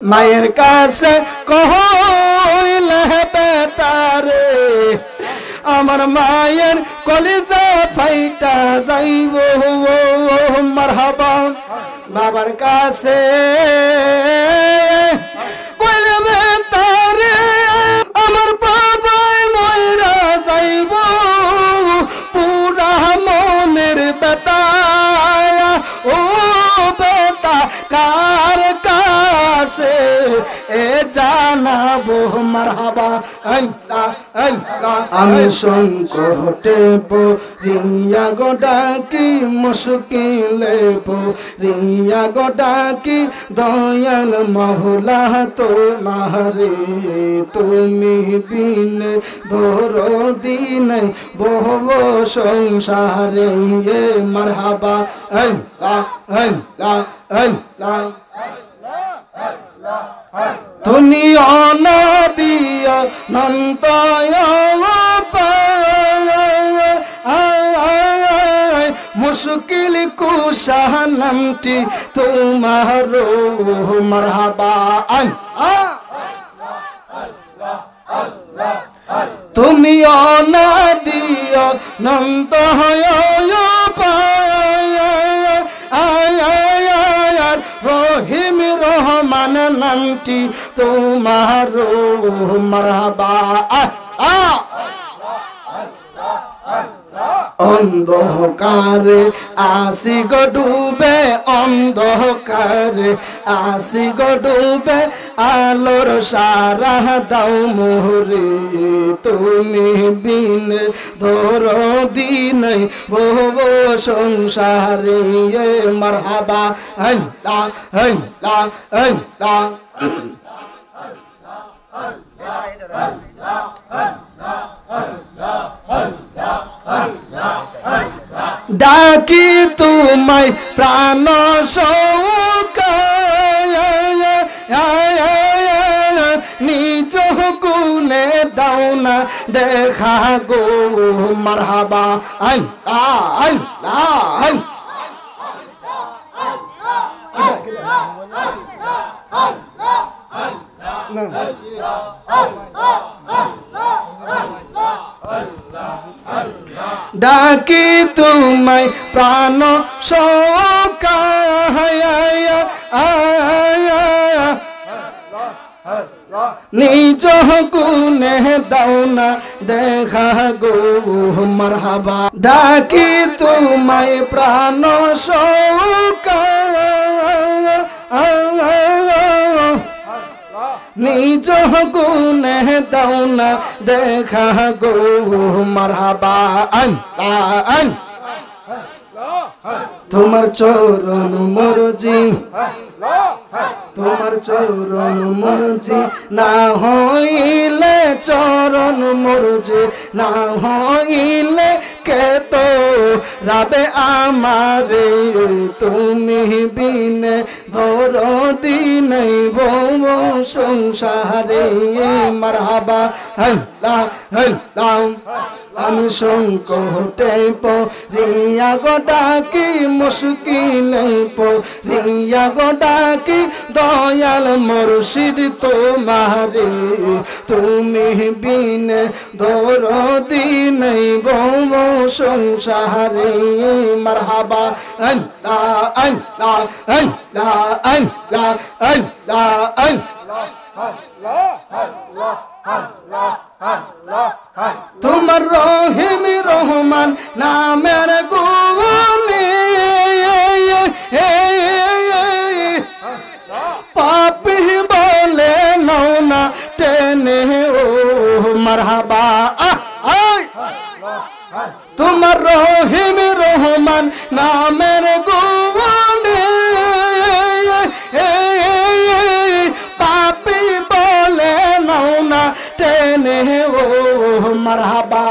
মায়ের কাছে কইলে বেটারে আমার মায়ের কলিজা ফাইটা যাইব মারহাবা বাবার কাছে কইলে বেটারে আমার বাবাই মইরা যাইব পুরা মনের বেটা ও বেটা কার কাছে এ জানাবো মারহাবা আল্লাহ আল্লাহ আমি সংকটে পড়িয়া গোডাকি মুশকিলে পড়িয়া গোডাকি দয়াল মাওলা তোমারে তুমি বিন দরদি নাই বহু সংসারে এ মারহাবা আল্লাহ আল্লাহ আল্লাহ তুমি অনাদিয়া নন্তয় মুশকিল কুশাহ নামটি তোমার মারহাবা তুমি অনাদিয়া নন্তয় রহিম রহমান নামটি তোমার মারহাবা অন্ধকারে আসি গো ডুবে অন্ধকারে আসি গো ডুবে আলোর সারা দাও মোহরে তুমি বিন দরদি নাই বহু সংসারে মারহাবা আল্লাহ আল্লাহ আল্লাহ ডাকি তোমায় প্রাণ নিজ গুণে দাও না দেখা গো মারহাবা আল্লাহ আল্লাহ ডাকি তোমায় প্রাণ নিজ গুণে দাও না দেখা গো মারহাবা ডাকি তোমায় প্রাণ নিজ গুণে দাও না দেখা গো মারহাবা আল্লাহ তোমার চরণ মরজি তোমার চরণ মরজি না হইলে চরণ মরজি না হইলে কে তো রাবে আমারে তুমি বিনে দরদি নাই বহু সংসারে মারহাবা আল্লাহ আল্লাহ আমি সংকটে পড়িয়া গোডাকি মুশকিলে পড়িয়া গোডাকি দয়াল মুর্শিদ তোমারে তুমি বিনে দরদি নাই বহু সংসারে মারহাবা আল্লাহ আল্লাহ আল্লাহ আল্লাহ আল্লাহ আল্লাহ তোমার রহিম রহমান নামের গুণে পাপি বলে নাও না টেনে ও মারহাবা তোমার রহিম রহমান নামের গুণে পাপি বলে নাও না টেনে ও মারহাবা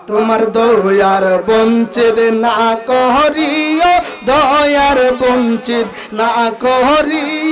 তোমার দয়ার বঞ্চিত না করিও দয়ার বঞ্চিত না করিও